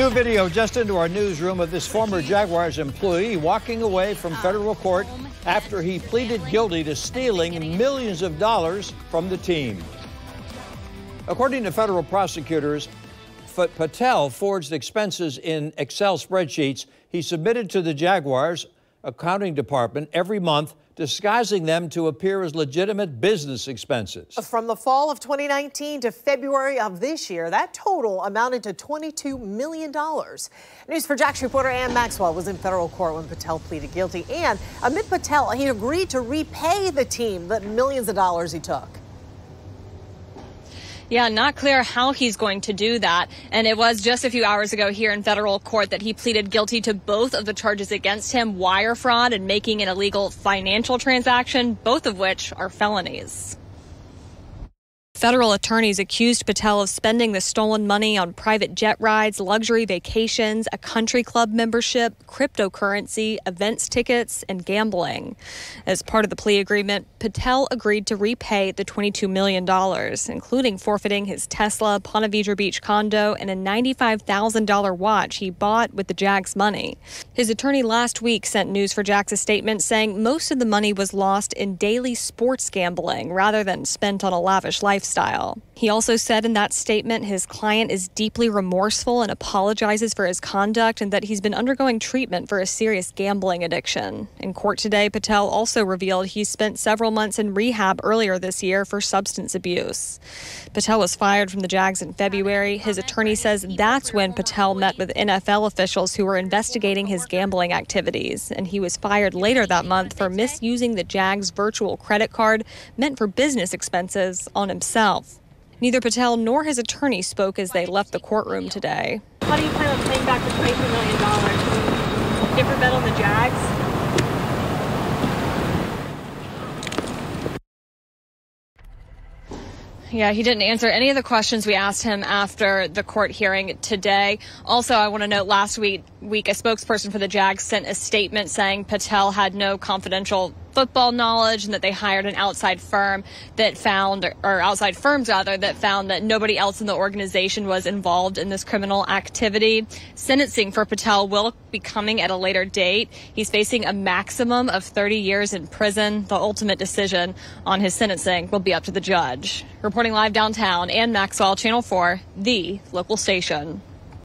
New video just into our newsroom of this former Jaguars employee walking away from federal court after he pleaded guilty to stealing millions of dollars from the team. According to federal prosecutors, Patel forged expenses in Excel spreadsheets he submitted to the Jaguars accounting department every month, disguising them to appear as legitimate business expenses. From the fall of 2019 to February of this year, that total amounted to $22 million. News4Jax reporter Ann Maxwell was in federal court when Patel pleaded guilty. And amid Patel, he agreed to repay the team the millions of dollars he took. Yeah, not clear how he's going to do that. And it was just a few hours ago here in federal court that he pleaded guilty to both of the charges against him, wire fraud and making an illegal financial transaction, both of which are felonies. Federal attorneys accused Patel of spending the stolen money on private jet rides, luxury vacations, a country club membership, cryptocurrency, events tickets, and gambling. As part of the plea agreement, Patel agreed to repay the $22 million, including forfeiting his Tesla, Ponte Vedra Beach condo, and a $95,000 watch he bought with the Jags money. His attorney last week sent News4Jax a statement saying most of the money was lost in daily sports gambling rather than spent on a lavish lifestyle. He also said in that statement his client is deeply remorseful and apologizes for his conduct and that he's been undergoing treatment for a serious gambling addiction. In court today, Patel also revealed he spent several months in rehab earlier this year for substance abuse. Patel was fired from the Jags in February. His attorney says that's when Patel met with NFL officials who were investigating his gambling activities, and he was fired later that month for misusing the Jags virtual credit card meant for business expenses on himself. Neither Patel nor his attorney spoke as they left the courtroom today. How do you plan on paying back the $22 million? Different bet on the Jags? Yeah, he didn't answer any of the questions we asked him after the court hearing today. Also, I want to note last week a spokesperson for the Jags sent a statement saying Patel had no confidential football knowledge and that they hired an outside firm that found, or outside firms rather, that found that nobody else in the organization was involved in this criminal activity. Sentencing for Patel will be coming at a later date. He's facing a maximum of 30 years in prison. The ultimate decision on his sentencing will be up to the judge. Reporting live downtown, Ann Maxwell, Channel 4, the local station.